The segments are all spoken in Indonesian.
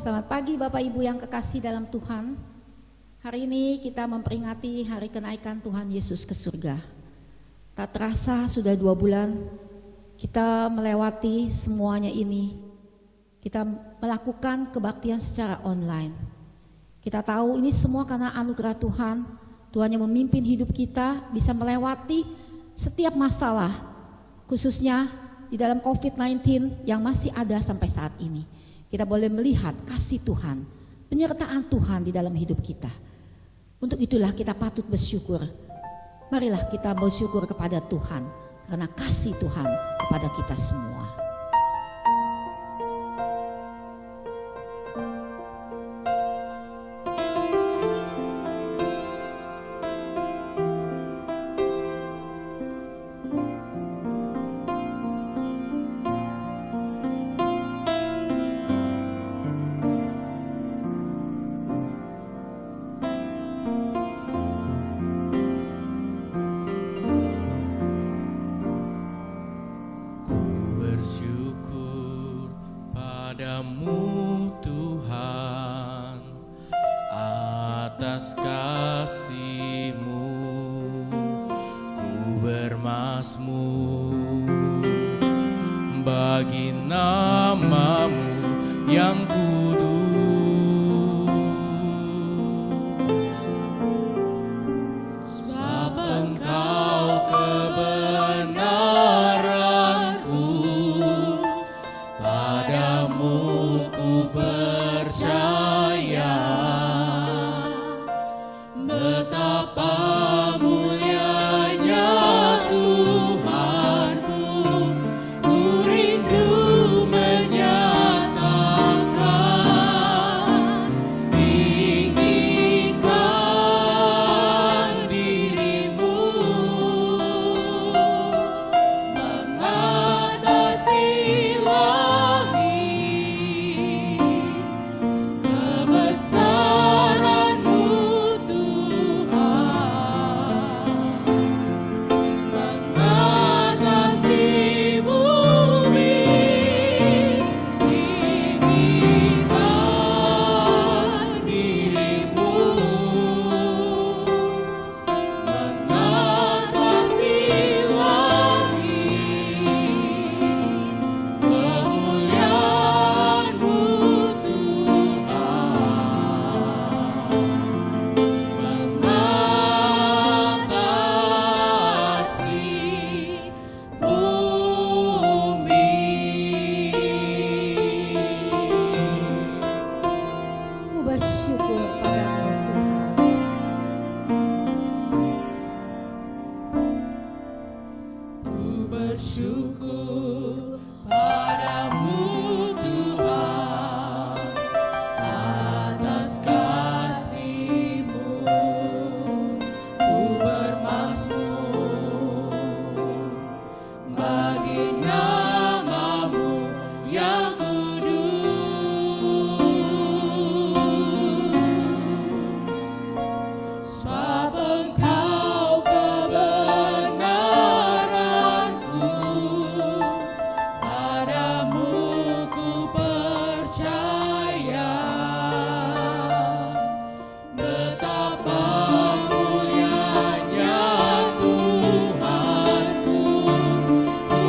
Selamat pagi Bapak Ibu yang kekasih dalam Tuhan. Hari ini kita memperingati hari kenaikan Tuhan Yesus ke surga. Tak terasa sudah 2 bulan kita melewati semuanya ini. Kita melakukan kebaktian secara online. Kita tahu ini semua karena anugerah Tuhan. Tuhan yang memimpin hidup kita bisa melewati setiap masalah, khususnya di dalam COVID-19 yang masih ada sampai saat ini. Kita boleh melihat kasih Tuhan, penyertaan Tuhan di dalam hidup kita. Untuk itulah kita patut bersyukur. Marilah kita bersyukur kepada Tuhan karena kasih Tuhan kepada kita semua. Padamu Tuhan, atas kasih-Mu ku bermazmur, bagi nama-Mu yang kudus. Sebab Engkau kebenaranku, padamu ku percaya. Betapa mulianya Tuhanku, ku rindu menyatakan, tinggikan dirimu mengatasi kebesaran-Mu Tuhan, mengatasi bumi, tinggikan dirimu mengatasi kemuliaan-Mu Ku bersyukur padamu Tuhan. Ku bersyukur padamu Tuhan, atas kasih-Mu ku bermazmur, bagi nama-Mu yang kudus. Sebab Engkau kebenaranku, padamu ku percaya. Betapa mulianya Tuhanku, ku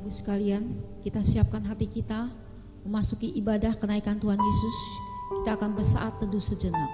Ibu sekalian, kita siapkan hati kita memasuki ibadah kenaikan Tuhan Yesus. Kita akan bersaat teduh sejenak.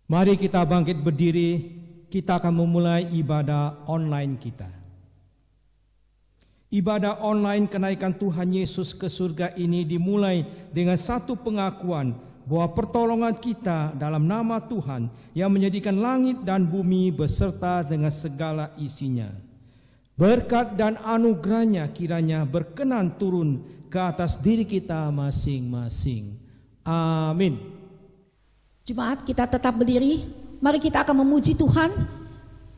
Mari kita bangkit berdiri, kita akan memulai ibadah online kita. Ibadah online kenaikan Tuhan Yesus ke surga ini dimulai dengan satu pengakuan bahwa pertolongan kita dalam nama Tuhan yang menjadikan langit dan bumi beserta dengan segala isinya. Berkat dan anugerahnya kiranya berkenan turun ke atas diri kita masing-masing. Amin. Jemaat, kita tetap berdiri. Mari kita akan memuji Tuhan.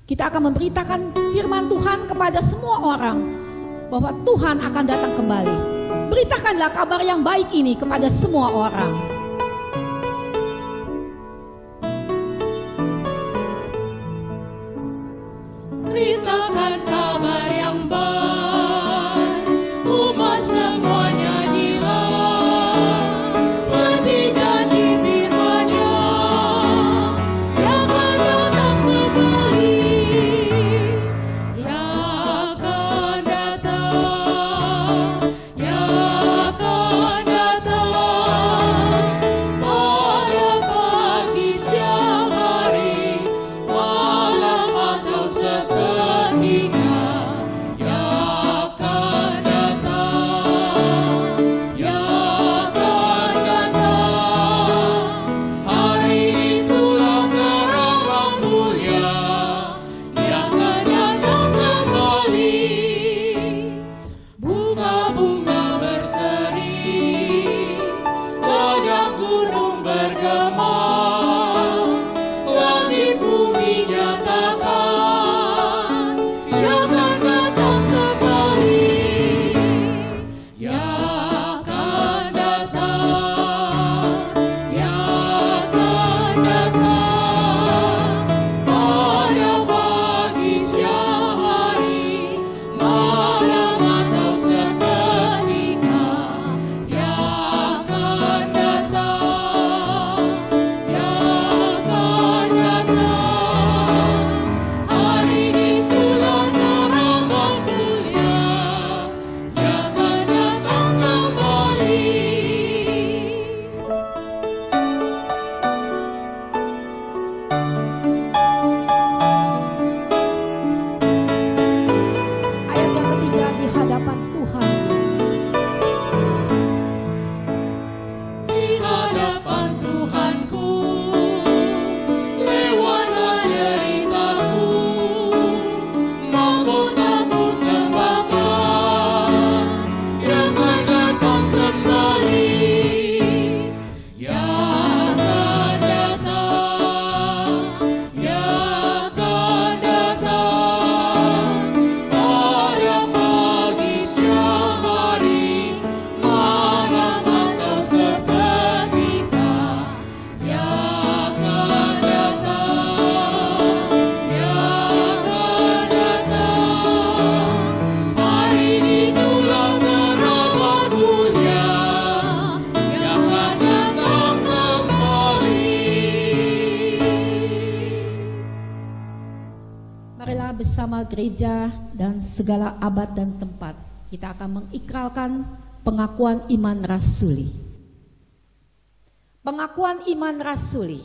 Kita akan memberitakan firman Tuhan kepada semua orang bahwa Tuhan akan datang kembali. Beritakanlah kabar yang baik ini kepada semua orang. Beritakan kabar yang baik, umat semua nyanyilah seperti janji firman-Nya yang akan datang kembali, yang akan datang, yang akan datang pada pagi, siang hari, malam atau seketika, yang akan datang, yang akan datang. Hari itulah terang waktunya, yang akan datang kembali. Bunga-bunga berseri, banyak gunung bergema, langit bumi nyatakan yang akan datang kembali, yang akan datang, yang akan datang pada pagi, siang hari, malam atau seketika, yang akan datang, yang akan datang. Hari itulah terang waktunya, yang akan datang kembali. Ayat yang ketiga, di hadapan Tuhan. Di hadapan Tuhanku, lewatlah deritaku, mahkotaku sembahkan, yang akan datang kembali, yang akan datang, yang akan datang pada pagi, siang hari, malam atau seketika, yang akan datang, yang akan datang. Hari itulah terang waktunya, yang akan datang kembali. Marilah bersama gereja dan segala abad dan tempat kita akan mengikrarkan pengakuan iman rasuli. Pengakuan iman rasuli.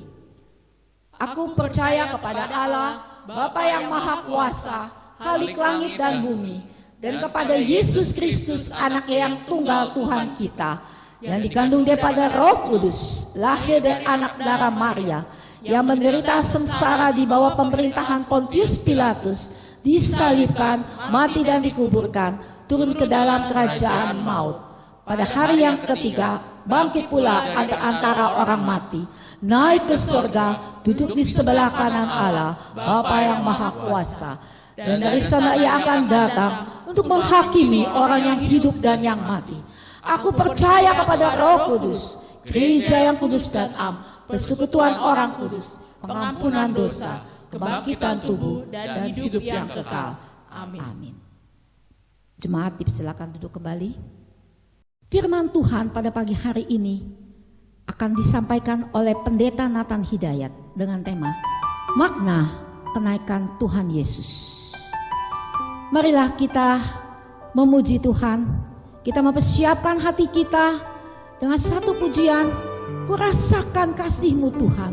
Aku percaya kepada Allah, Bapa yang Maha Kuasa, Khalik langit dan bumi, dan kepada Yesus Kristus, Anak yang tunggal Tuhan kita, yang dikandung daripada Roh Kudus, lahir dari anak darah Maria, yang menderita sengsara di bawah pemerintahan Pontius Pilatus, disalibkan, mati dan dikuburkan, turun ke dalam kerajaan maut. Pada hari yang ketiga bangkit pula antara orang mati, naik ke surga, duduk di sebelah kanan Allah, Bapa yang Maha Kuasa. Dan dari sana ia akan datang untuk menghakimi orang yang hidup dan yang mati. Aku percaya kepada Roh Kudus, gereja yang kudus dan am, persekutuan orang kudus, pengampunan dosa, kebangkitan tubuh, dan hidup yang kekal. Amin. Jemaat dipersilakan duduk kembali. Firman Tuhan pada pagi hari ini akan disampaikan oleh Pendeta Nathan Hidayat dengan tema Makna Kenaikan Tuhan Yesus. Marilah kita memuji Tuhan, kita mempersiapkan hati kita dengan satu pujian. Kurasakan kasih-Mu Tuhan,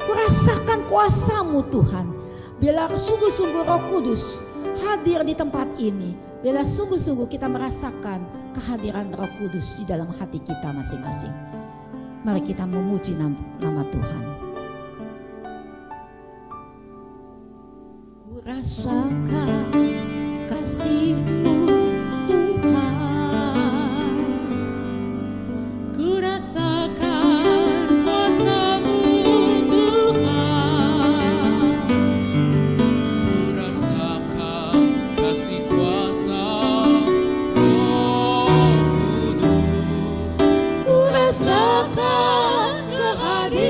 kurasakan kuasa-Mu Tuhan. Bila sungguh-sungguh Roh Kudus hadir di tempat ini, bila sungguh-sungguh kita merasakan kehadiran Roh Kudus di dalam hati kita masing-masing. Mari kita memuji nama Tuhan. Kurasakan kasih-Mu Tuhan, Kurasakan kuasa-Mu Tuhan, Kurasakan kasih kuasa Roh Kudus. kurasakan kehadiran-Mu.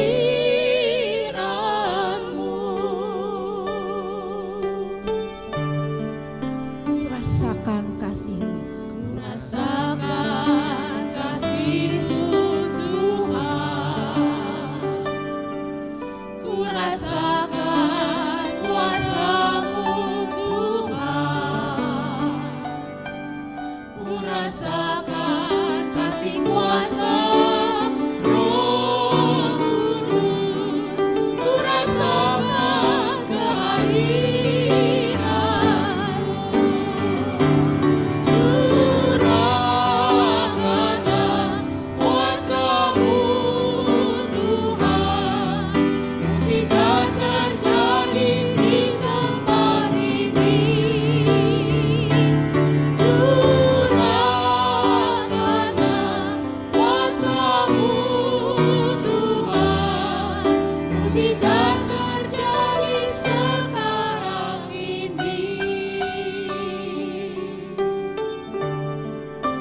rasakan kasih-Mu. Rasakan kasih-Mu Tuhan, ku rasakan kuasa-Mu Tuhan, ku rasakan kasih kuasa Roh Kudus, ku rasakan kehadiran-Mu. Curahkanlah kuasa-Mu Tuhan, mukjizat terjadi di tempat ini. Curahkanlah kuasa-Mu Tuhan, mukjizat terjadi sekarang ini.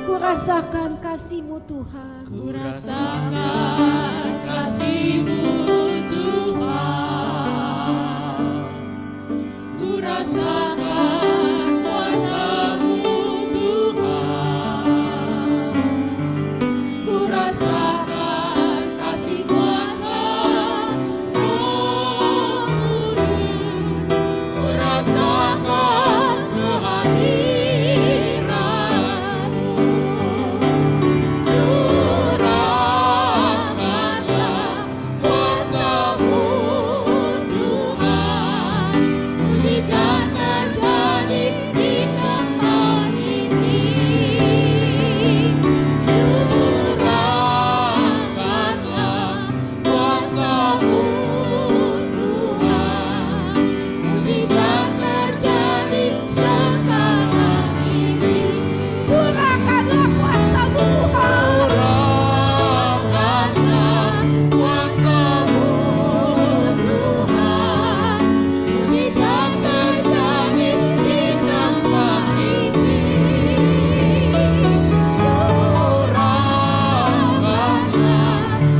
Kurasakan kasih-Mu Tuhan. Kurasakan kasih-Mu Tuhan, kurasakan kuasa-Mu Tuhan, kurasakan kasih kuasa Roh Kudus, kurasakan kehadiran-Mu. Curahkanlah kuasa-Mu Tuhan, mukjizat terjadi di tempat ini. Curahkanlah kuasa-Mu Tuhan, mukjizat terjadi sekarang ini. Curahkanlah kuasa-Mu Tuhan. Curahkanlah kuasa-Mu Tuhan, mukjizat terjadi di tempat ini. Curahkanlah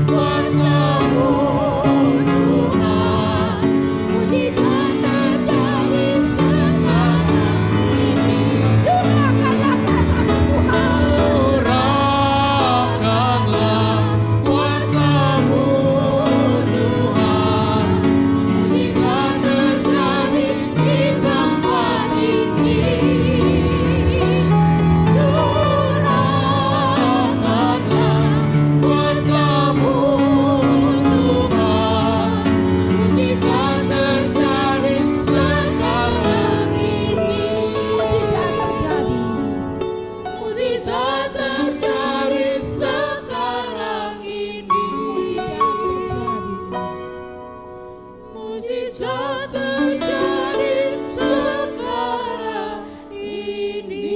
kuasa-Mu Tuhan, mukjizat terjadi sekarang ini. Curahkanlah kuasa-Mu Tuhan. Curahkanlah kuasa-Mu Tuhan, mukjizat terjadi di tempat ini. Curahkanlah kuasa-Mu Tuhan, mukjizat terjadi sekarang ini. Mukjizat terjadi. Mukjizat terjadi sekarang ini. Mukjizat terjadi. Mukjizat terjadi sekarang ini.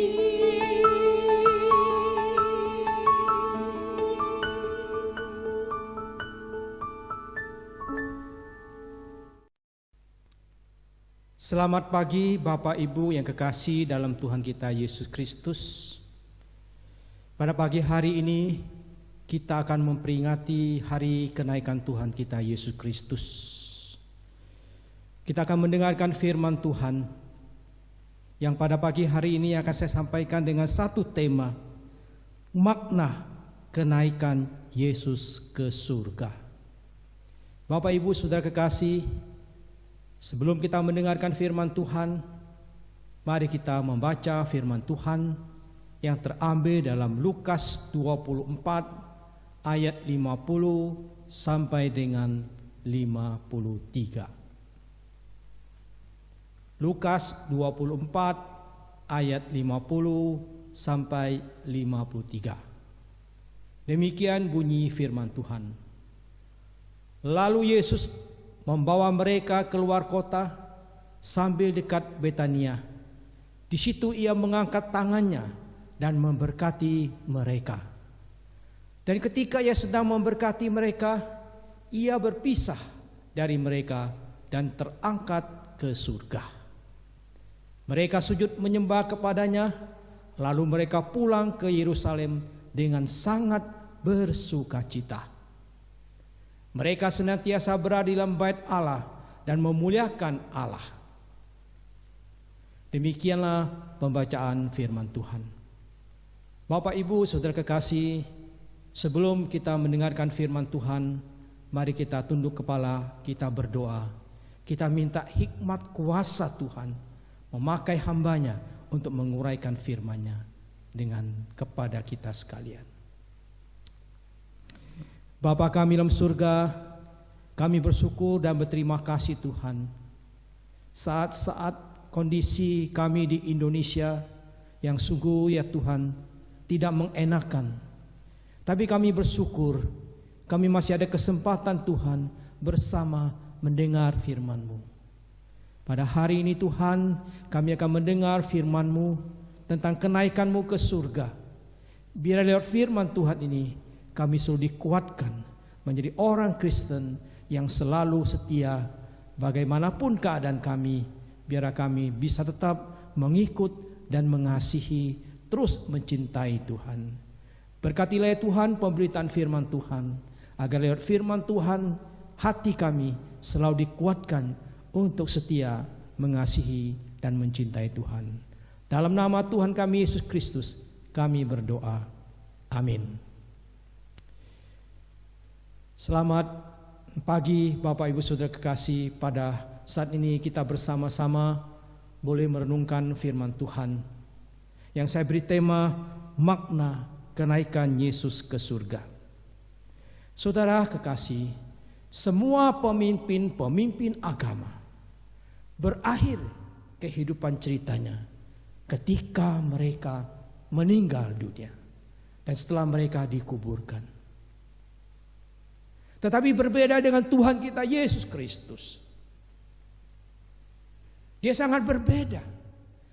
Selamat pagi Bapak Ibu yang kekasih dalam Tuhan kita Yesus Kristus. Pada pagi hari ini kita akan memperingati hari kenaikan Tuhan kita Yesus Kristus. Kita akan mendengarkan firman Tuhan yang pada pagi hari ini akan saya sampaikan dengan satu tema, makna kenaikan Yesus ke surga. Bapak Ibu Saudara kekasih, sebelum kita mendengarkan firman Tuhan, mari kita membaca firman Tuhan yang terambil dalam Lukas 24 ayat 50 sampai dengan 53. Lukas 24 ayat 50 sampai 53. Demikian bunyi firman Tuhan. Lalu Yesus membawa mereka keluar kota sambil dekat Betania. Di situ ia mengangkat tangannya dan memberkati mereka. Dan ketika ia sedang memberkati mereka, ia berpisah dari mereka dan terangkat ke surga. Mereka sujud menyembah kepadanya, lalu mereka pulang ke Yerusalem dengan sangat bersukacita. Mereka senantiasa berada di dalam bait Allah dan memuliakan Allah. Demikianlah pembacaan firman Tuhan. Bapak Ibu Saudara kekasih, sebelum kita mendengarkan firman Tuhan, mari kita tunduk kepala, kita berdoa. Kita minta hikmat kuasa Tuhan memakai hamba-Nya untuk menguraikan firman-Nya kepada kita sekalian. Bapa kami dalam surga, kami bersyukur dan berterima kasih Tuhan. Saat-saat kondisi kami di Indonesia yang sungguh ya Tuhan tidak mengenakan, tapi kami bersyukur kami masih ada kesempatan Tuhan bersama mendengar firman-Mu. Pada hari ini Tuhan, kami akan mendengar firman-Mu tentang kenaikan-Mu ke surga. Biar lewat firman Tuhan ini kami selalu dikuatkan menjadi orang Kristen yang selalu setia bagaimanapun keadaan kami. Biar kami bisa tetap mengikut dan mengasihi, terus mencintai Tuhan. Berkatilah ya Tuhan pemberitaan firman Tuhan, agar lewat firman Tuhan hati kami selalu dikuatkan untuk setia mengasihi dan mencintai Tuhan. Dalam nama Tuhan kami Yesus Kristus kami berdoa. Amin. Selamat pagi Bapak Ibu Saudara kekasih. Pada saat ini kita bersama-sama boleh merenungkan firman Tuhan yang saya beri tema makna kenaikan Yesus ke surga. Saudara kekasih, semua pemimpin agama berakhir kehidupan ceritanya ketika mereka meninggal dunia dan setelah mereka dikuburkan. Tetapi berbeda dengan Tuhan kita Yesus Kristus. Dia sangat berbeda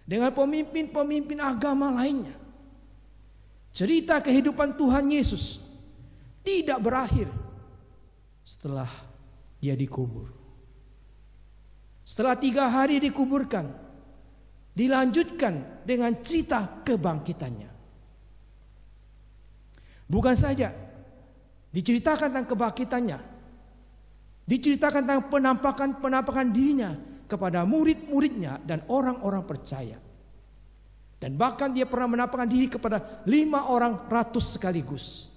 dengan pemimpin-pemimpin agama lainnya. Cerita kehidupan Tuhan Yesus tidak berakhir setelah dia dikubur. Setelah 3 hari dikuburkan, dilanjutkan dengan cerita kebangkitannya. Bukan saja diceritakan tentang kebangkitannya, diceritakan tentang penampakan dirinya kepada murid-muridnya dan orang-orang percaya. Dan bahkan dia pernah menampakkan diri kepada 5 orang ratus sekaligus.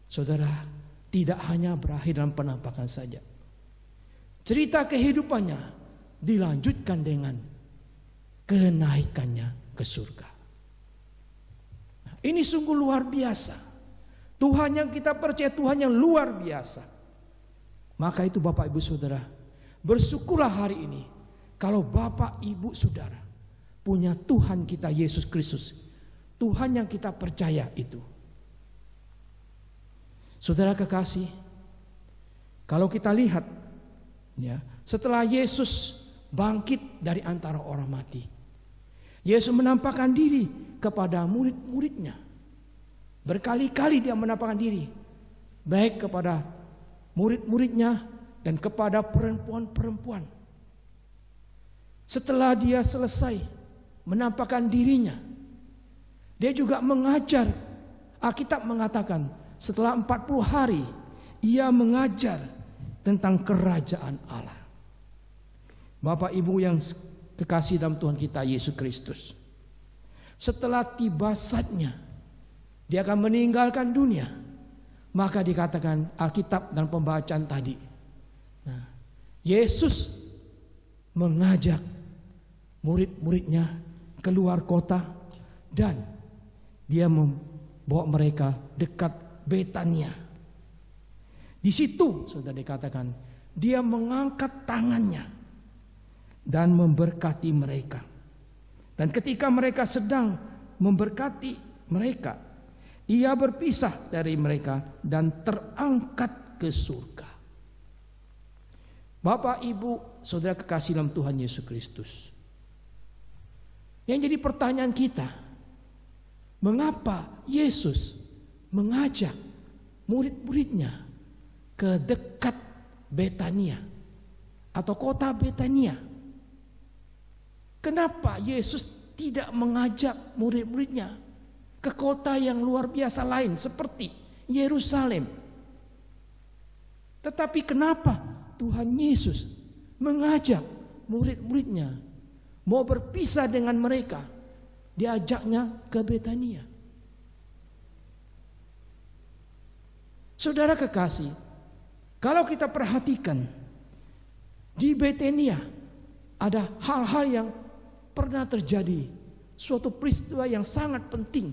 Saudara, tidak hanya berakhir dalam penampakan saja. Cerita kehidupannya dilanjutkan dengan kenaikannya ke surga. Nah, ini sungguh luar biasa. Tuhan yang kita percaya, Tuhan yang luar biasa. Maka itu Bapak Ibu Saudara, bersyukurlah hari ini kalau Bapak Ibu Saudara punya Tuhan kita Yesus Kristus, Tuhan yang kita percaya itu. Saudara kekasih, kalau kita lihat ya, setelah Yesus bangkit dari antara orang mati, Yesus menampakkan diri kepada murid-muridnya. Berkali-kali dia menampakkan diri, baik kepada murid-muridnya dan kepada perempuan-perempuan Setelah dia selesai menampakkan dirinya, dia juga mengajar. Alkitab mengatakan setelah 40 hari ia mengajar tentang kerajaan Allah. Bapak Ibu yang kekasih dalam Tuhan kita Yesus Kristus, setelah tiba saatnya dia akan meninggalkan dunia, maka dikatakan Alkitab dalam pembacaan tadi, Yesus mengajak murid-muridnya keluar kota dan dia membawa mereka dekat Betania. Di situ sudah dikatakan dia mengangkat tangannya dan memberkati mereka. Dan ketika mereka sedang memberkati mereka, ia berpisah dari mereka dan terangkat ke surga. Bapak, Ibu, saudara kekasih dalam Tuhan Yesus Kristus, yang jadi pertanyaan kita, mengapa Yesus mengajak murid-muridnya ke dekat Betania atau kota Betania? Kenapa Yesus tidak mengajak murid-muridnya ke kota yang luar biasa lain seperti Yerusalem? Tetapi kenapa Tuhan Yesus mengajak murid-muridnya mau berpisah dengan mereka, diajaknya ke Betania? Saudara kekasih, kalau kita perhatikan di Betania ada hal-hal yang pernah terjadi, suatu peristiwa yang sangat penting.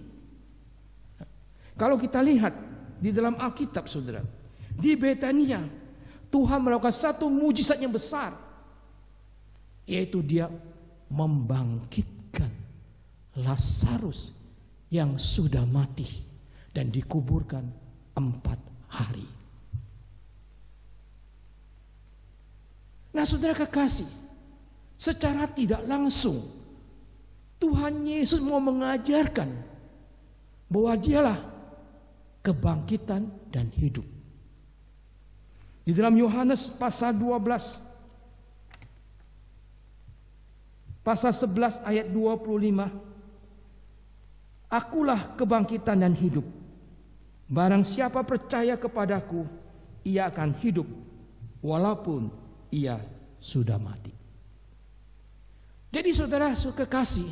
Kalau kita lihat di dalam Alkitab, saudara, di Betania Tuhan melakukan satu mujizat yang besar, yaitu dia membangkitkan Lazarus yang sudah mati dan dikuburkan 4 hari. Nah, saudara kekasih, secara tidak langsung Tuhan Yesus mau mengajarkan bahwa dialah kebangkitan dan hidup. Di dalam Yohanes pasal 12 pasal 11 ayat 25, Akulah kebangkitan dan hidup. Barang siapa percaya kepadaku, ia akan hidup walaupun ia sudah mati. Jadi saudara kekasih,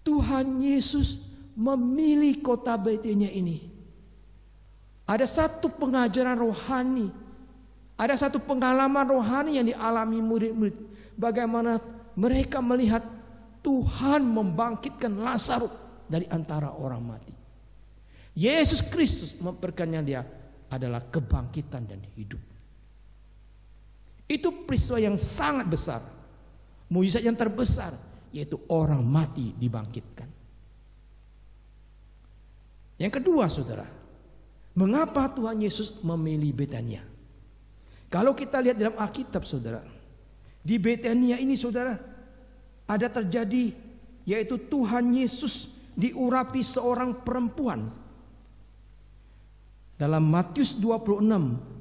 Tuhan Yesus memilih kota Betania ini. Ada satu pengajaran rohani, ada satu pengalaman rohani yang dialami murid-murid. Bagaimana mereka melihat Tuhan membangkitkan Lazarus dari antara orang mati. Yesus Kristus memperkenalkan dia adalah kebangkitan dan hidup. Itu peristiwa yang sangat besar, mujizat yang terbesar, yaitu orang mati dibangkitkan. Yang kedua, saudara, mengapa Tuhan Yesus memilih Betania? Kalau kita lihat dalam Alkitab, saudara, di Betania ini, saudara, ada terjadi, yaitu Tuhan Yesus diurapi seorang perempuan. Dalam Matius 26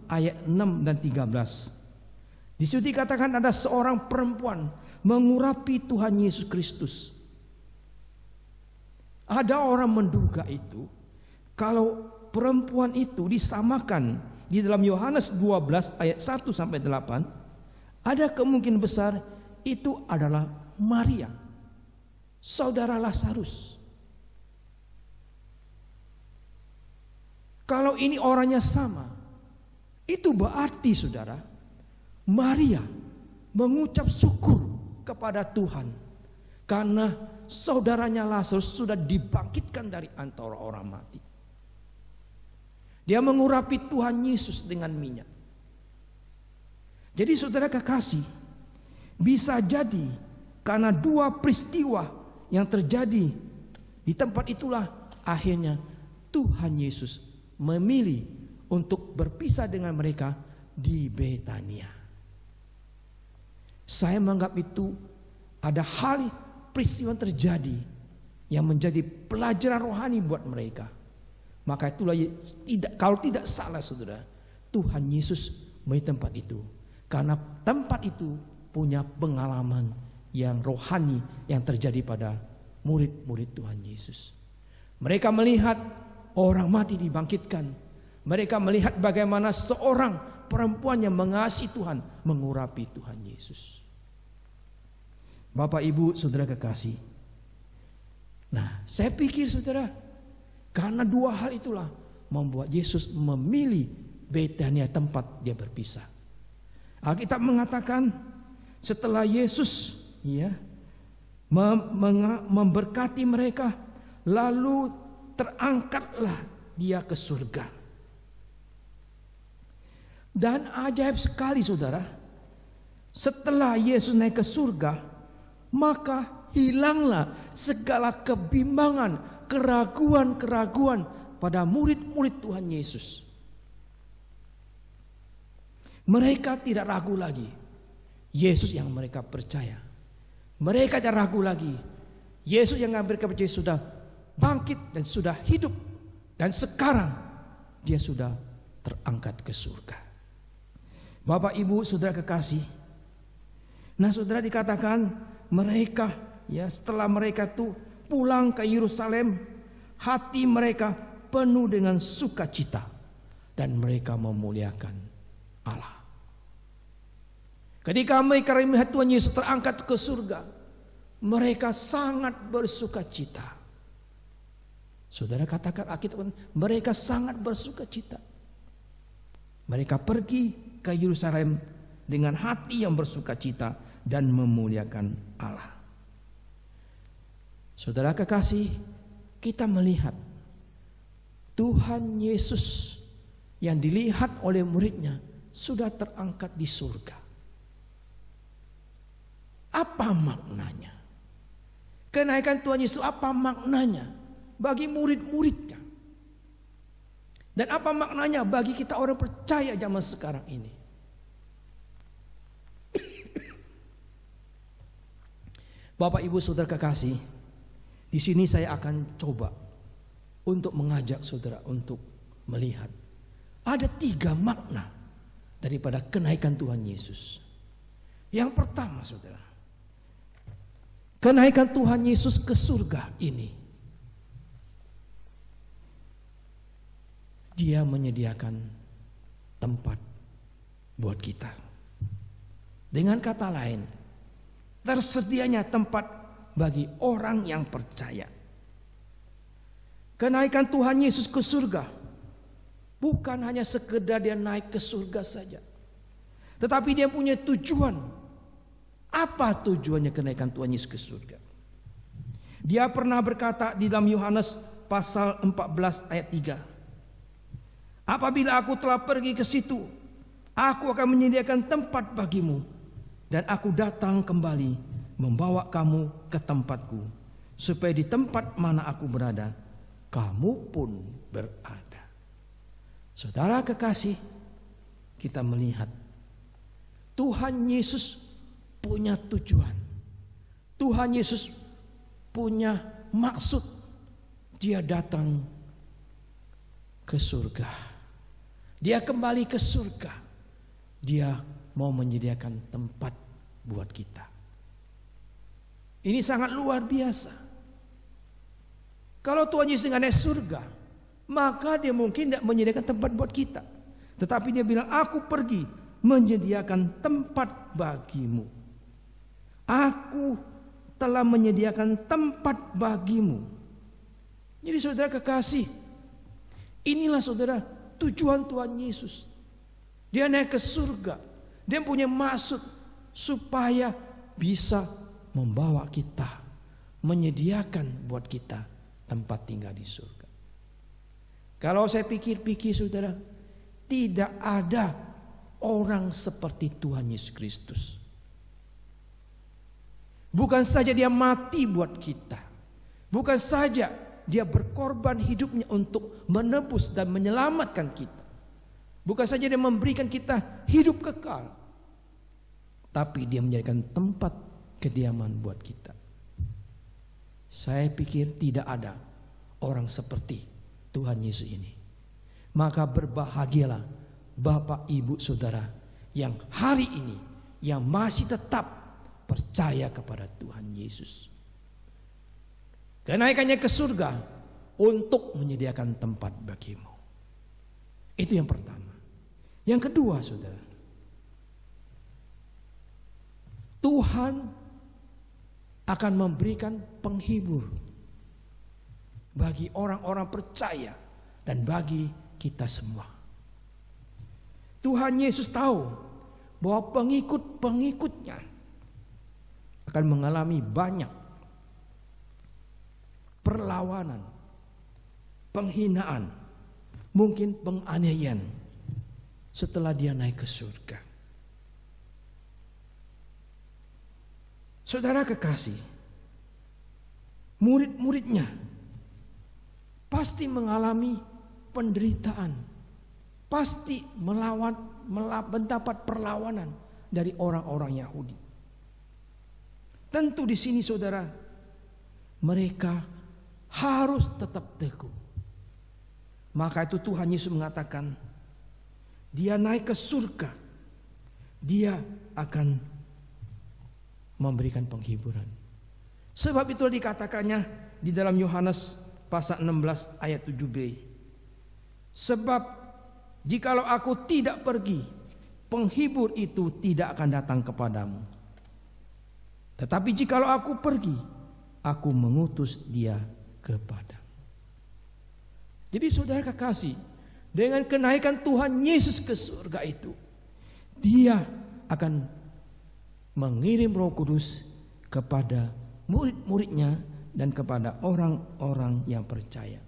ayat 6 dan 13. Di situ dikatakan ada seorang perempuan mengurapi Tuhan Yesus Kristus. Ada orang menduga itu kalau perempuan itu disamakan di dalam Yohanes 12 ayat 1 sampai 8, ada kemungkinan besar itu adalah Maria, saudara Lazarus. Kalau ini orangnya sama, itu berarti, saudara, Maria mengucap syukur kepada Tuhan karena saudaranya Lazarus sudah dibangkitkan dari antara orang mati. Dia mengurapi Tuhan Yesus dengan minyak. Jadi saudara kekasih, bisa jadi karena dua peristiwa yang terjadi di tempat itulah akhirnya Tuhan Yesus memilih untuk berpisah dengan mereka di Betania. Saya menganggap itu ada hal peristiwa terjadi yang menjadi pelajaran rohani buat mereka. Maka itulah kalau tidak salah, saudara, Tuhan Yesus memilih tempat itu karena tempat itu punya pengalaman yang rohani yang terjadi pada murid-murid Tuhan Yesus. Mereka melihat orang mati dibangkitkan. Mereka melihat bagaimana seorang perempuan yang mengasihi Tuhan mengurapi Tuhan Yesus. Bapak, Ibu, Saudara kekasih. Nah, saya pikir saudara, karena dua hal itulah membuat Yesus memilih Betania, tempat dia berpisah. Alkitab mengatakan setelah Yesus memberkati mereka, lalu terangkatlah dia ke surga. Dan ajaib sekali saudara, setelah Yesus naik ke surga, maka hilanglah segala kebimbangan, keraguan-keraguan pada murid-murid Tuhan Yesus. Mereka tidak ragu lagi. Yesus yang mereka percaya. Mereka tidak ragu lagi. Yesus yang mereka percaya sudah bangkit dan sudah hidup. Dan sekarang dia sudah terangkat ke surga. Bapak, Ibu, Saudara kekasih. Nah, saudara, dikatakan mereka setelah mereka tuh pulang ke Yerusalem, hati mereka penuh dengan sukacita dan mereka memuliakan Allah. Ketika mereka melihat Tuhan Yesus terangkat ke surga, mereka sangat bersukacita. Saudara, katakan Alkitab, mereka sangat bersukacita. Mereka pergi ke Yerusalem dengan hati yang bersukacita dan memuliakan Allah. Saudara kekasih, kita melihat Tuhan Yesus yang dilihat oleh muridnya sudah terangkat di surga. Apa maknanya? Kenaikan Tuhan Yesus apa maknanya bagi murid-muridnya? Dan apa maknanya bagi kita orang percaya zaman sekarang ini? Bapak, Ibu, Saudara kekasih, di sini saya akan coba untuk mengajak saudara untuk melihat ada 3 makna daripada kenaikan Tuhan Yesus. Yang pertama, saudara, kenaikan Tuhan Yesus ke surga ini, dia menyediakan tempat buat kita. Dengan kata lain, tersedianya tempat bagi orang yang percaya. Kenaikan Tuhan Yesus ke surga bukan hanya sekedar dia naik ke surga saja, tetapi dia punya tujuan. Apa tujuannya kenaikan Tuhan Yesus ke surga? Dia pernah berkata di dalam Yohanes pasal 14 ayat 3. Apabila aku telah pergi ke situ, aku akan menyediakan tempat bagimu, dan aku datang kembali membawa kamu ke tempatku, supaya di tempat mana aku berada, kamu pun berada. Saudara kekasih, kita melihat Tuhan Yesus punya tujuan. Tuhan Yesus punya maksud. Dia datang ke surga. Dia kembali ke surga. Dia mau menyediakan tempat buat kita. Ini sangat luar biasa. Kalau Tuhan Yesus nggak naik surga, maka dia mungkin tidak menyediakan tempat buat kita. Tetapi dia bilang, aku pergi menyediakan tempat bagimu. Aku telah menyediakan tempat bagimu. Jadi saudara kekasih, inilah saudara tujuan Tuhan Yesus. Dia naik ke surga. Dia punya maksud supaya bisa membawa kita, menyediakan buat kita tempat tinggal di surga. Kalau saya pikir-pikir saudara, tidak ada orang seperti Tuhan Yesus Kristus. Bukan saja dia mati buat kita, bukan saja dia berkorban hidupnya untuk menebus dan menyelamatkan kita, bukan saja dia memberikan kita hidup kekal, tapi dia menjadikan tempat kediaman buat kita. Saya pikir tidak ada orang seperti Tuhan Yesus ini. Maka berbahagialah Bapak, Ibu, Saudara yang hari ini yang masih tetap percaya kepada Tuhan Yesus. Kenaikannya ke surga untuk menyediakan tempat bagimu. Itu yang pertama. Yang kedua, saudara, Tuhan akan memberikan penghibur bagi orang-orang percaya dan bagi kita semua. Tuhan Yesus tahu bahwa pengikut-pengikutnya akan mengalami banyak perlawanan, penghinaan, mungkin penganiayaan setelah dia naik ke surga. Saudara kekasih, murid-muridnya pasti mengalami penderitaan, pasti mendapat perlawanan dari orang-orang Yahudi. Tentu di sini saudara, mereka harus tetap teguh. Maka itu Tuhan Yesus mengatakan, dia naik ke surga, dia akan memberikan penghiburan. Sebab itu dikatakannya di dalam Yohanes pasal 16 ayat 7b. Sebab jikalau aku tidak pergi, penghibur itu tidak akan datang kepadamu. Tetapi jikalau aku pergi, aku mengutus dia kepadamu. Jadi saudara kekasih, dengan kenaikan Tuhan Yesus ke surga itu, dia akan mengirim Roh Kudus kepada murid-muridnya dan kepada orang-orang yang percaya.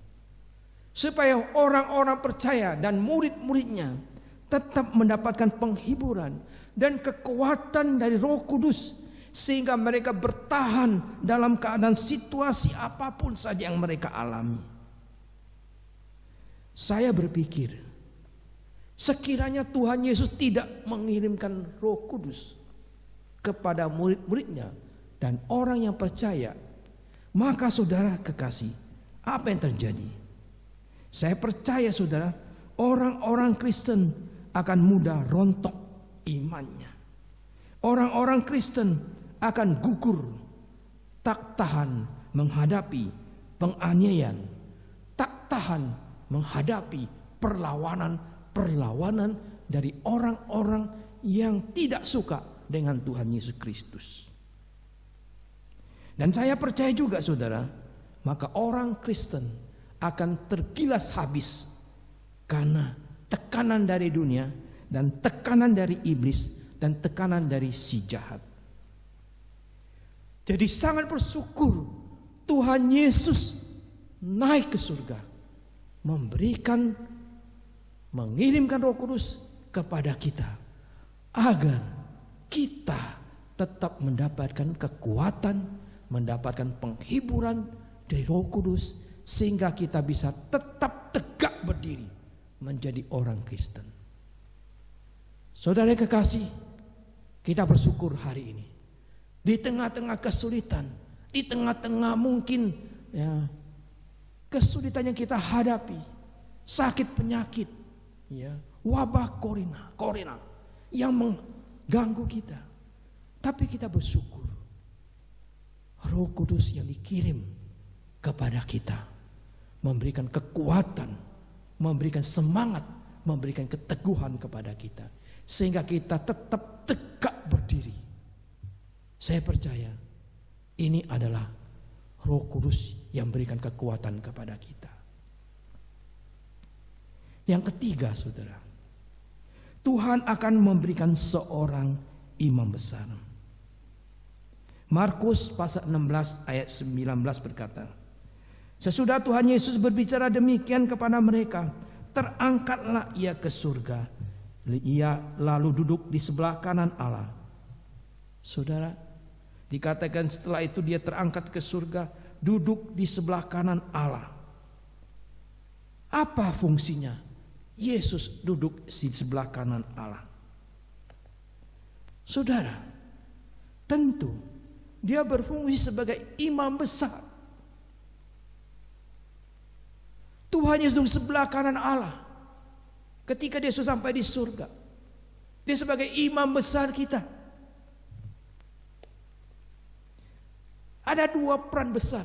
Supaya orang-orang percaya dan murid-muridnya tetap mendapatkan penghiburan dan kekuatan dari Roh Kudus, sehingga mereka bertahan dalam keadaan situasi apapun saja yang mereka alami. Saya berpikir, sekiranya Tuhan Yesus tidak mengirimkan Roh Kudus kepada murid-muridnya dan orang yang percaya, maka saudara kekasih, apa yang terjadi? Saya percaya saudara, orang-orang Kristen akan mudah rontok imannya. Orang-orang Kristen akan gugur, tak tahan menghadapi penganiayaan, tak tahan menghadapi perlawanan dari orang-orang yang tidak suka dengan Tuhan Yesus Kristus. Dan saya percaya juga saudara, maka orang Kristen akan tergilas habis karena tekanan dari dunia dan tekanan dari iblis dan tekanan dari si jahat. Jadi sangat bersyukur Tuhan Yesus naik ke surga, mengirimkan Roh Kudus kepada kita agar kita tetap mendapatkan kekuatan, mendapatkan penghiburan dari Roh Kudus, sehingga kita bisa tetap tegak berdiri menjadi orang Kristen. Saudara kekasih, kita bersyukur hari ini di tengah-tengah kesulitan, di tengah-tengah mungkin kesulitan yang kita hadapi, sakit penyakit, wabah corona yang mengganggu kita, tapi kita bersyukur Roh Kudus yang dikirim kepada kita memberikan kekuatan, memberikan semangat, memberikan keteguhan kepada kita, sehingga kita tetap tegak berdiri. Saya percaya ini adalah Roh Kudus yang memberikan kekuatan kepada kita. Yang ketiga saudara, Tuhan akan memberikan seorang imam besar. Markus pasal 16 ayat 19 berkata, sesudah Tuhan Yesus berbicara demikian kepada mereka, terangkatlah ia ke surga. Ia lalu duduk di sebelah kanan Allah. Saudara, dikatakan setelah itu dia terangkat ke surga, duduk di sebelah kanan Allah. Apa fungsinya Yesus duduk di sebelah kanan Allah? Saudara, tentu dia berfungsi sebagai imam besar. Tuhan Yesus duduk sebelah kanan Allah ketika dia sudah sampai di surga. Dia sebagai imam besar kita. Ada dua peran besar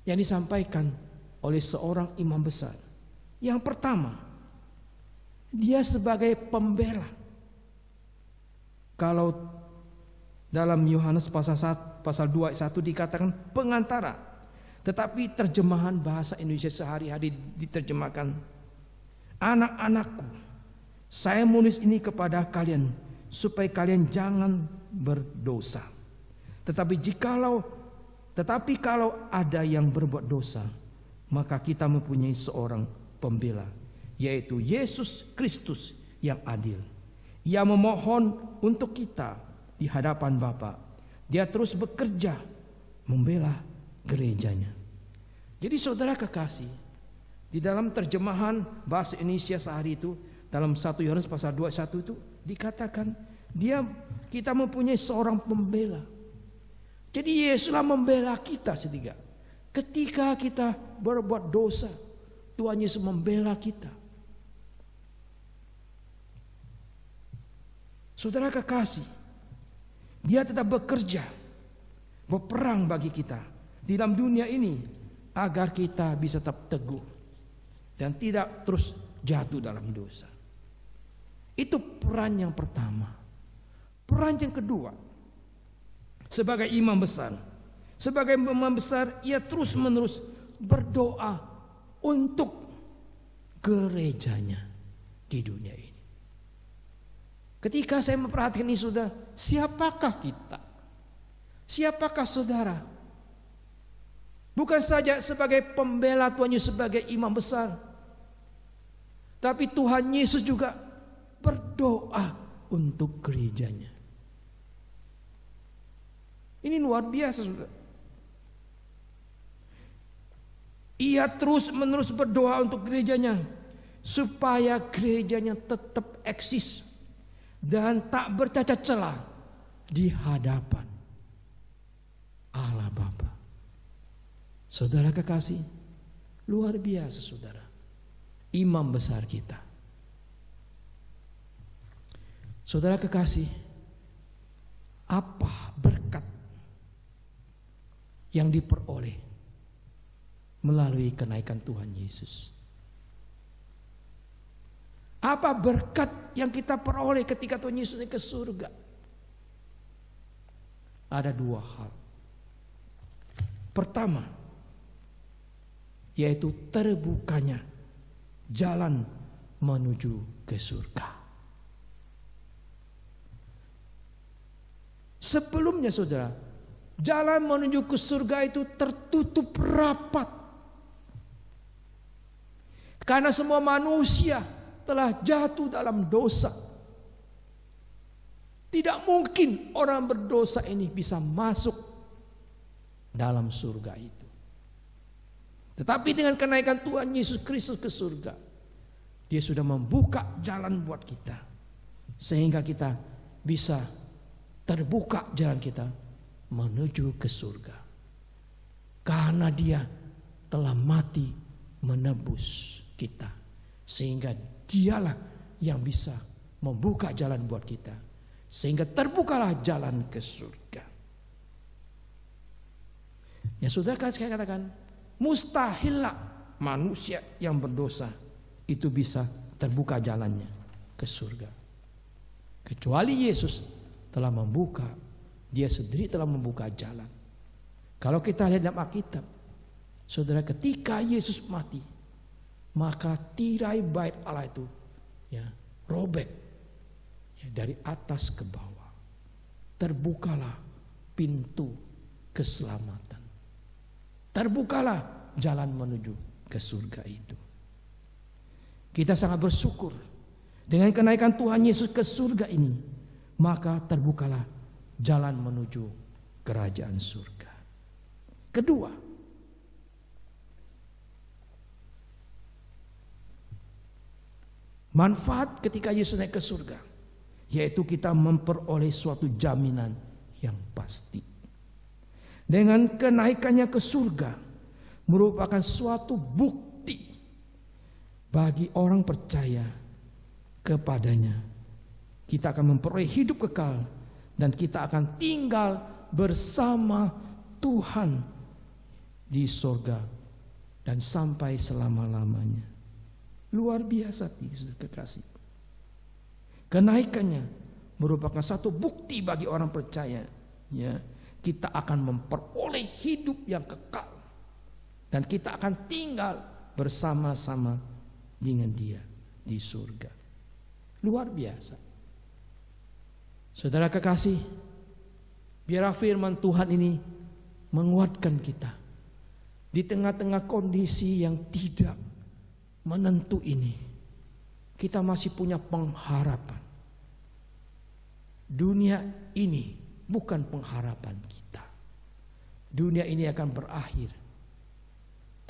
yang disampaikan oleh seorang imam besar. Yang pertama, dia sebagai pembela. Kalau dalam Yohanes pasal 2 ayat 1 dikatakan pengantara, tetapi terjemahan bahasa Indonesia sehari-hari diterjemahkan, anak-anakku, saya menulis ini kepada kalian supaya kalian jangan berdosa. Tetapi kalau ada yang berbuat dosa, maka kita mempunyai seorang pembela, yaitu Yesus Kristus yang adil. Ia memohon untuk kita di hadapan Bapa. Dia terus bekerja membela gerejanya. Jadi saudara kekasih, di dalam terjemahan bahasa Indonesia sehari itu, dalam 1 Yohanes pasal 2 ayat 1 itu dikatakan kita mempunyai seorang pembela. Jadi Yesuslah membela kita setiga. Ketika kita berbuat dosa, Tuhan Yesus membela kita. Saudara kekasih, Dia tetap bekerja, berperang bagi kita di dalam dunia ini agar kita bisa tetap teguh dan tidak terus jatuh dalam dosa. Itu peran yang pertama. Peran yang kedua, sebagai imam besar. Sebagai imam besar, ia terus-menerus berdoa untuk gerejanya di dunia ini. Ketika saya memperhatikan ini, sudah, siapakah kita? Siapakah saudara? Bukan saja sebagai pembela Tuhan Yesus sebagai imam besar, tapi Tuhan Yesus juga berdoa untuk gerejanya. Ini luar biasa, saudara. Ia terus-menerus berdoa untuk gerejanya supaya gerejanya tetap eksis dan tak bercacat celah di hadapan Allah Bapa. Saudara kekasih, luar biasa saudara, imam besar kita. Saudara kekasih, apa berkat yang diperoleh melalui kenaikan Tuhan Yesus? Apa berkat yang kita peroleh ketika Tuhan Yesus naik ke surga? Ada dua hal. Pertama, yaitu terbukanya jalan menuju ke surga. Sebelumnya saudara, jalan menuju ke surga itu tertutup rapat. Karena semua manusia telah jatuh dalam dosa. Tidak mungkin orang berdosa ini bisa masuk dalam surga itu. Tetapi dengan kenaikan Tuhan Yesus Kristus ke surga, Dia sudah membuka jalan buat kita, sehingga kita bisa terbuka jalan kita menuju ke surga. Karena Dia telah mati menebus kita, sehingga Dialah yang bisa membuka jalan buat kita, sehingga terbukalah jalan ke surga. Ya sudah, saya katakan, mustahillah manusia yang berdosa itu bisa terbuka jalannya ke surga, kecuali Yesus telah membuka. Dia sendiri telah membuka jalan. Kalau kita lihat dalam Alkitab, saudara, ketika Yesus mati, maka tirai bait Allah itu robek dari atas ke bawah. Terbukalah pintu keselamatan. Terbukalah jalan menuju ke surga itu. Kita sangat bersyukur dengan kenaikan Tuhan Yesus ke surga ini, maka terbukalah jalan menuju kerajaan surga. Kedua, manfaat ketika Yesus naik ke surga, yaitu kita memperoleh suatu jaminan yang pasti. Dengan kenaikannya ke surga merupakan suatu bukti bagi orang percaya kepadanya. Kita akan memperoleh hidup kekal dan kita akan tinggal bersama Tuhan di sorga dan sampai selama-lamanya. Luar biasa, saudara kekasih. Kenaikannya merupakan satu bukti bagi orang percaya, ya, kita akan memperoleh hidup yang kekal dan kita akan tinggal bersama-sama dengan Dia di surga. Luar biasa. Saudara kekasih, biarlah firman Tuhan ini menguatkan kita di tengah-tengah kondisi yang tidak menentu ini. Kita masih punya pengharapan. Dunia ini bukan pengharapan kita. Dunia ini akan berakhir.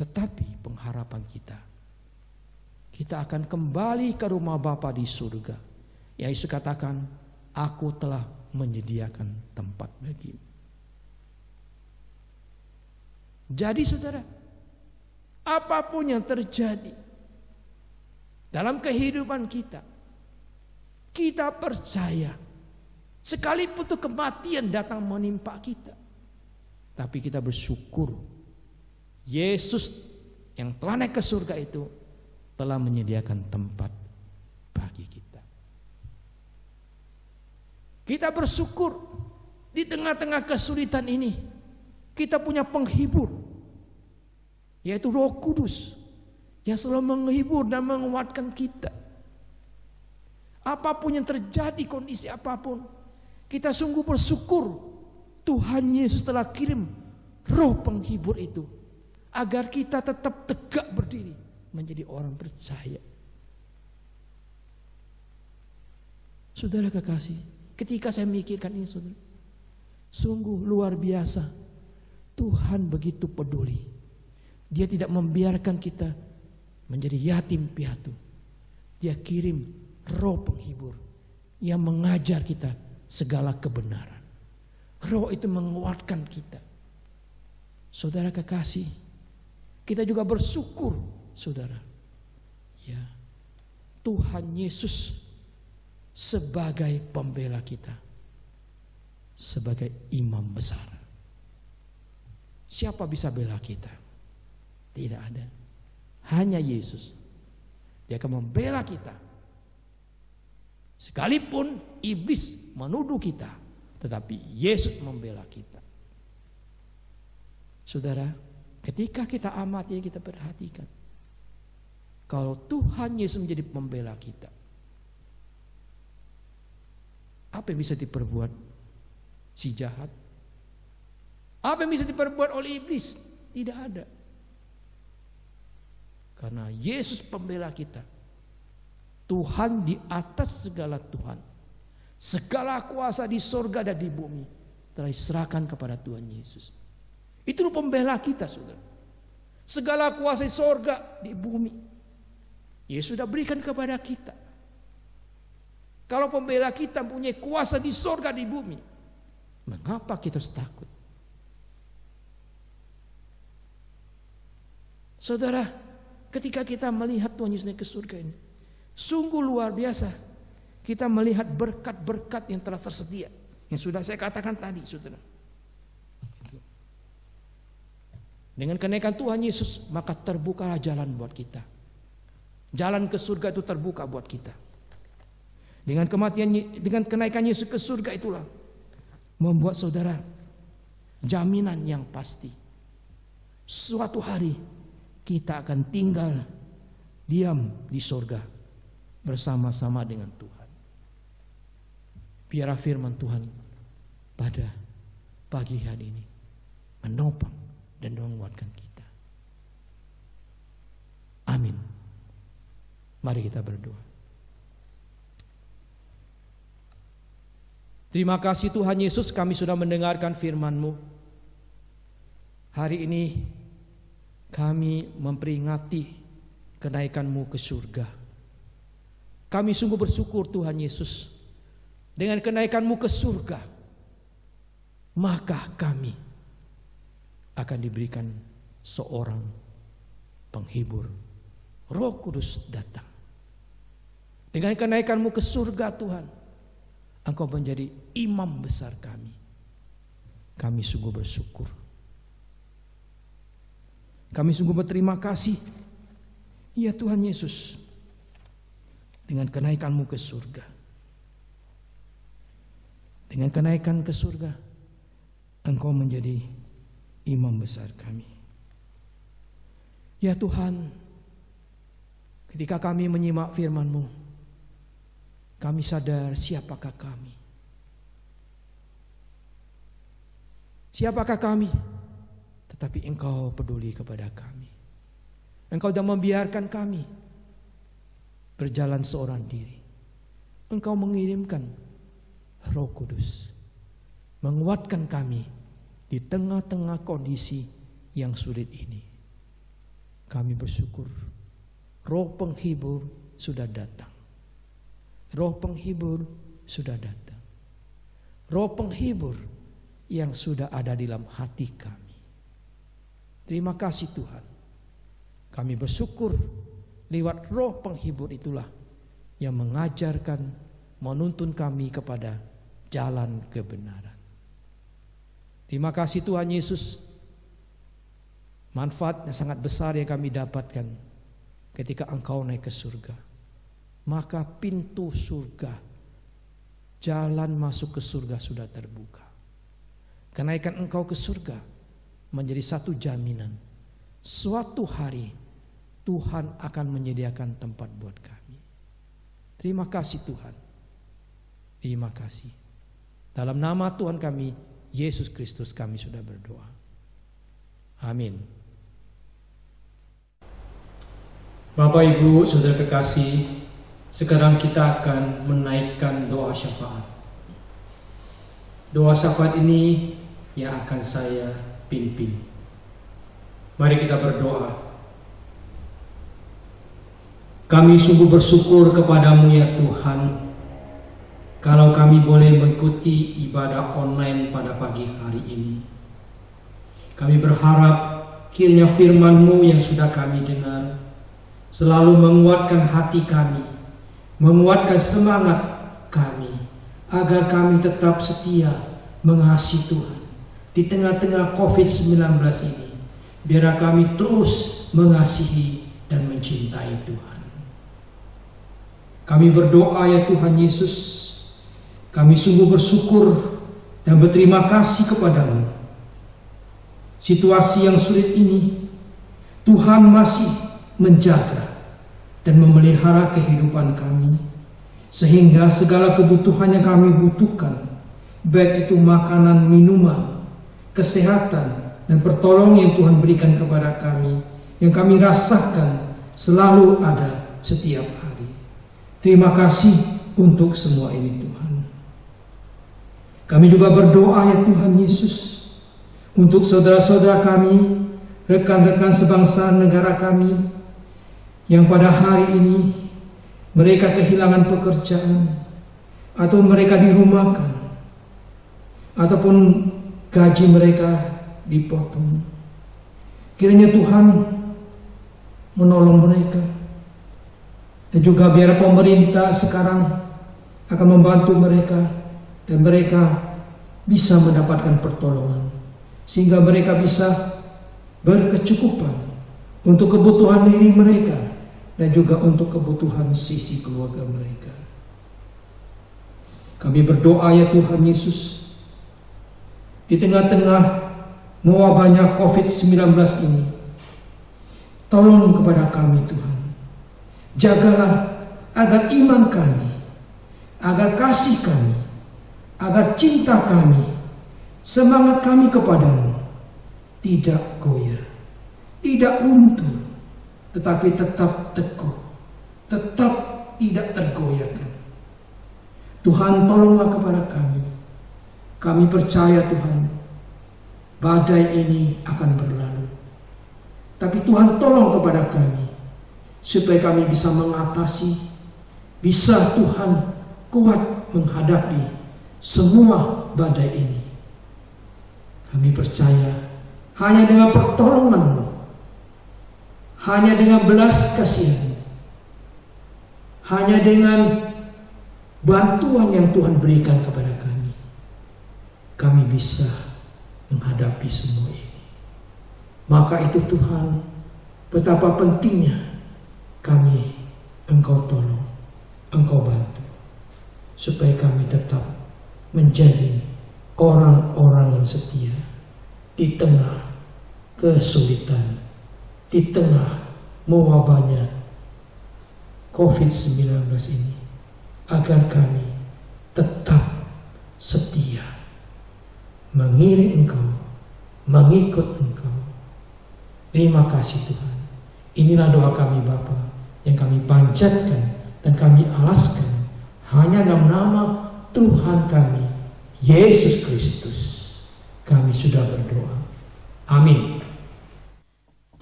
Tetapi pengharapan kita akan kembali ke rumah Bapa di surga. Yesus katakan, aku telah menyediakan tempat bagimu. Jadi saudara, apapun yang terjadi dalam kehidupan kita percaya sekalipun itu kematian datang menimpa kita, tapi kita bersyukur Yesus yang telah naik ke surga itu telah menyediakan tempat bagi kita. Kita bersyukur di tengah-tengah kesulitan ini kita punya penghibur, yaitu Roh Kudus yang selalu menghibur dan menguatkan kita. Apapun yang terjadi, kondisi apapun, kita sungguh bersyukur Tuhan Yesus telah kirim Roh penghibur itu agar kita tetap tegak berdiri menjadi orang percaya. Saudara kekasih, ketika saya memikirkan ini, saudara, sungguh luar biasa. Tuhan begitu peduli. Dia tidak membiarkan kita menjadi yatim piatu. Dia kirim Roh penghibur yang mengajar kita segala kebenaran. Roh itu menguatkan kita. Saudara kekasih, kita juga bersyukur, saudara, ya, Tuhan Yesus sebagai pembela kita, sebagai imam besar. Siapa bisa bela kita? Tidak ada. Hanya Yesus. Dia akan membela kita. Sekalipun iblis menuduh kita, tetapi Yesus membela kita. Saudara, ketika kita amati, kita perhatikan, kalau Tuhan Yesus menjadi pembela kita, apa yang bisa diperbuat si jahat? Apa yang bisa diperbuat oleh iblis? Tidak ada. Karena Yesus pembela kita. Tuhan di atas segala Tuhan. Segala kuasa di sorga dan di bumi telah diserahkan kepada Tuhan Yesus. Itu pembela kita, saudara. Segala kuasa di sorga, di bumi, Yesus sudah berikan kepada kita. Kalau pembela kita punya kuasa di sorga, di bumi, mengapa kita harus takut? Saudara, ketika kita melihat Tuhan Yesus naik ke surga ini, sungguh luar biasa. Kita melihat berkat-berkat yang telah tersedia, yang sudah saya katakan tadi, saudara. Dengan kenaikan Tuhan Yesus, maka terbukalah jalan buat kita. Jalan ke surga itu terbuka buat kita. Dengan kematian, dengan kenaikan Yesus ke surga itulah membuat saudara jaminan yang pasti. Suatu hari kita akan tinggal diam di surga bersama-sama dengan Tuhan. Biarlah firman Tuhan pada pagi hari ini menopang dan menguatkan kita. Amin. Mari kita berdoa. Terima kasih Tuhan Yesus, kami sudah mendengarkan firman-Mu. Hari ini kami memperingati kenaikan-Mu ke surga. Kami sungguh bersyukur Tuhan Yesus, dengan kenaikan-Mu ke surga, maka kami akan diberikan seorang penghibur. Roh Kudus datang. Dengan kenaikan-Mu ke surga Tuhan, Engkau menjadi imam besar kami. Kami sungguh bersyukur. Kami sungguh berterima kasih, ya Tuhan Yesus, dengan kenaikan-Mu ke surga. Dengan kenaikan ke surga, Engkau menjadi imam besar kami. Ya Tuhan, ketika kami menyimak firman-Mu, kami sadar siapakah kami. Siapakah kami? Tetapi Engkau peduli kepada kami. Engkau tidak membiarkan kami berjalan seorang diri. Engkau mengirimkan Roh Kudus, menguatkan kami di tengah-tengah kondisi yang sulit ini. Kami bersyukur, Roh Penghibur sudah datang. Roh Penghibur sudah datang. Roh Penghibur yang sudah ada di dalam hati kami. Terima kasih Tuhan. Kami bersyukur lewat Roh Penghibur itulah yang mengajarkan, menuntun kami kepada jalan kebenaran. Terima kasih Tuhan Yesus. Manfaatnya sangat besar yang kami dapatkan ketika Engkau naik ke surga. Maka pintu surga, jalan masuk ke surga sudah terbuka. Kenaikan Engkau ke surga menjadi satu jaminan. Suatu hari Tuhan akan menyediakan tempat buat kami. Terima kasih Tuhan. Terima kasih. Dalam nama Tuhan kami, Yesus Kristus, kami sudah berdoa. Amin. Bapak Ibu Saudara kekasih, sekarang kita akan menaikkan doa syafaat. Doa syafaat ini yang akan saya pimpin. Mari kita berdoa. Kami sungguh bersyukur kepadamu ya Tuhan, kalau kami boleh mengikuti ibadah online pada pagi hari ini. Kami berharap kiranya firman-Mu yang sudah kami dengar selalu menguatkan hati kami, menguatkan semangat kami, agar kami tetap setia mengasihi Tuhan di tengah-tengah COVID-19 ini. Biar kami terus mengasihi dan mencintai Tuhan. Kami berdoa ya Tuhan Yesus, kami sungguh bersyukur dan berterima kasih kepadamu. Situasi yang sulit ini, Tuhan masih menjaga dan memelihara kehidupan kami, sehingga segala kebutuhan yang kami butuhkan, baik itu makanan, minuman, kesehatan, dan pertolongan yang Tuhan berikan kepada kami, yang kami rasakan selalu ada setiap hari. Terima kasih untuk semua ini Tuhan. Kami juga berdoa ya Tuhan Yesus, untuk saudara-saudara kami, rekan-rekan sebangsa negara kami, yang pada hari ini mereka kehilangan pekerjaan, atau mereka dirumahkan, ataupun gaji mereka dipotong. Kiranya Tuhan menolong mereka, dan juga biar pemerintah sekarang akan membantu mereka, dan mereka bisa mendapatkan pertolongan, sehingga mereka bisa berkecukupan untuk kebutuhan diri mereka dan juga untuk kebutuhan sisi keluarga mereka. Kami berdoa ya Tuhan Yesus, di tengah-tengah mewabahnya COVID-19 ini, tolong kepada kami Tuhan, jagalah agar iman kami, agar kasih kami, agar cinta kami, semangat kami kepadamu tidak goyah, tidak luntur, tetapi tetap teguh, tetap tidak tergoyahkan. Tuhan, tolonglah kepada kami. Kami percaya Tuhan, badai ini akan berlalu. Tapi Tuhan tolong kepada kami, supaya kami bisa mengatasi, bisa Tuhan kuat menghadapi semua badai ini. Kami percaya hanya dengan pertolongan-Mu, hanya dengan belas kasihan, hanya dengan bantuan yang Tuhan berikan kepada kami bisa menghadapi semua ini. Maka itu Tuhan, betapa pentingnya kami Engkau tolong, Engkau bantu, supaya kami tetap menjadi orang-orang yang setia di tengah kesulitan, di tengah mewabahnya COVID-19 ini, agar kami tetap setia mengiring Engkau, mengikut Engkau. Terima kasih Tuhan. Inilah doa kami Bapa yang kami panjatkan dan kami alaskan hanya dalam nama Tuhan kami, Yesus Kristus. Kami sudah berdoa. Amin.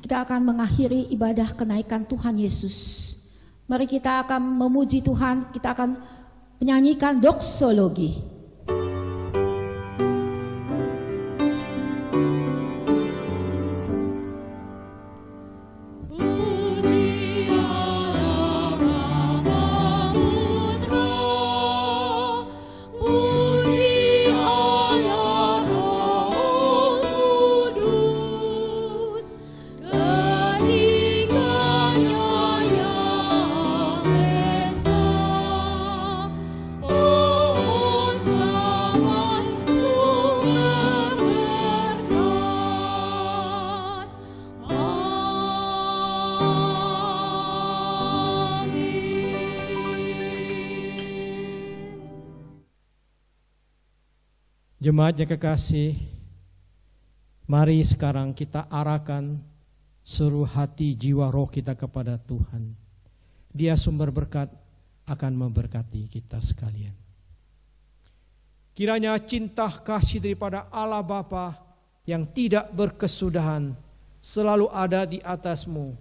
Kita akan mengakhiri ibadah kenaikan Tuhan Yesus. Mari kita akan memuji Tuhan, kita akan menyanyikan doksologi. Jemaat yang kekasih, mari sekarang kita arahkan seluruh hati, jiwa, roh kita kepada Tuhan. Dia sumber berkat, akan memberkati kita sekalian. Kiranya cinta kasih daripada Allah Bapa yang tidak berkesudahan selalu ada di atasmu,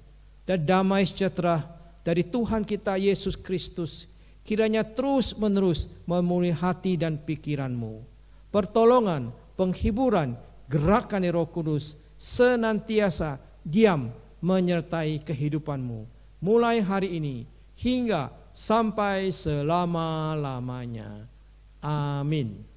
dan damai sejahtera dari Tuhan kita Yesus Kristus kiranya terus menerus memenuhi hati dan pikiranmu. Pertolongan, penghiburan, gerakan Roh Kudus senantiasa diam menyertai kehidupanmu mulai hari ini hingga sampai selama-lamanya. Amin.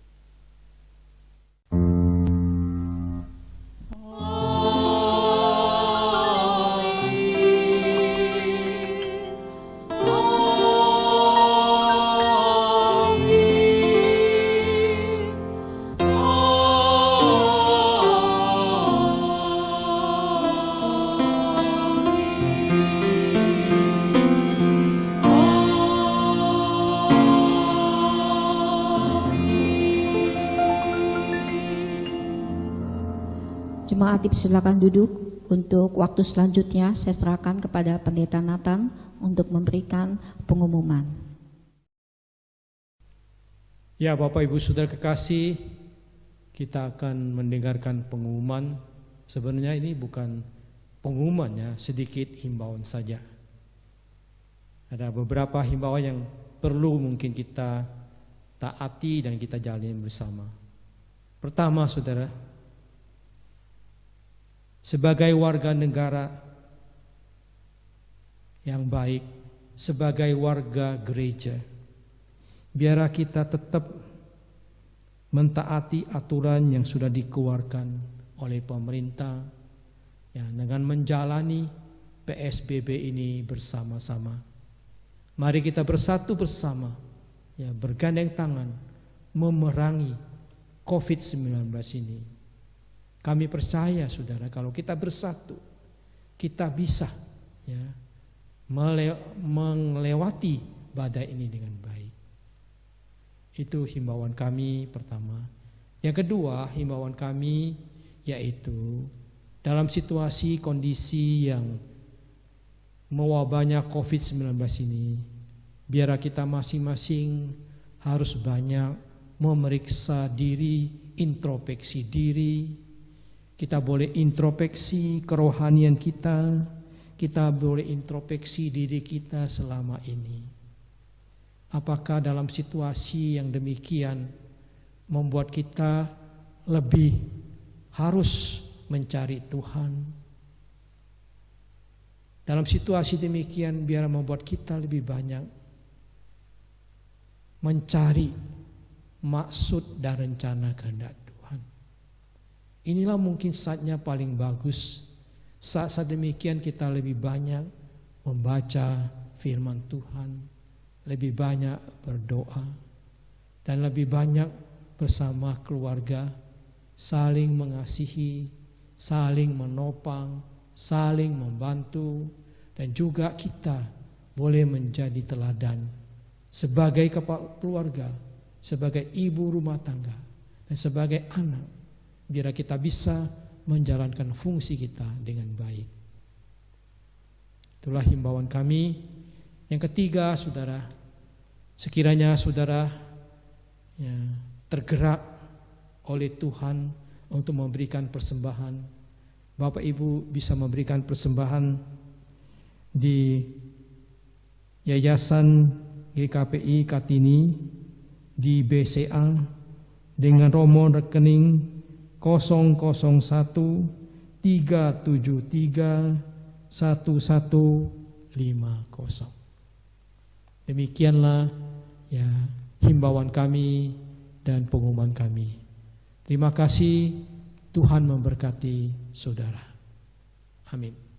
Jemaat dipersilakan duduk. Untuk waktu selanjutnya saya serahkan kepada Pendeta Nathan untuk memberikan pengumuman. Ya Bapak Ibu Saudara kekasih, kita akan mendengarkan pengumuman. Sebenarnya ini bukan pengumumannya, sedikit himbauan saja. Ada beberapa himbauan yang perlu mungkin kita taati dan kita jalani bersama. Pertama saudara, sebagai warga negara yang baik, sebagai warga gereja, biarlah kita tetap mentaati aturan yang sudah dikeluarkan oleh pemerintah, ya, dengan menjalani PSBB ini bersama-sama. Mari kita bersatu bersama, ya, bergandeng tangan memerangi COVID-19 ini. Kami percaya saudara, kalau kita bersatu, kita bisa, ya, melewati badai ini dengan baik. Itu himbauan kami pertama. Yang kedua, himbauan kami yaitu dalam situasi kondisi yang mewabahnya COVID-19 ini, biarlah kita masing-masing harus banyak memeriksa diri, introspeksi diri. Kita boleh introspeksi kerohanian kita boleh introspeksi diri kita selama ini. Apakah dalam situasi yang demikian membuat kita lebih harus mencari Tuhan? Dalam situasi demikian biar membuat kita lebih banyak mencari maksud dan rencana kehendak Tuhan. Inilah mungkin saatnya paling bagus Saat demikian kita lebih banyak membaca firman Tuhan, lebih banyak berdoa, dan lebih banyak bersama keluarga, saling mengasihi, saling menopang, saling membantu, dan juga kita boleh menjadi teladan sebagai kepala keluarga, sebagai ibu rumah tangga, dan sebagai anak, biar kita bisa menjalankan fungsi kita dengan baik. Itulah himbauan kami. Yang ketiga, saudara, sekiranya saudara tergerak oleh Tuhan untuk memberikan persembahan, Bapak Ibu bisa memberikan persembahan di Yayasan GKPI Kartini di BCA dengan nomor rekening 001 373 1150. Demikianlah ya himbauan kami dan pengumuman kami. Terima kasih, Tuhan memberkati saudara. Amin.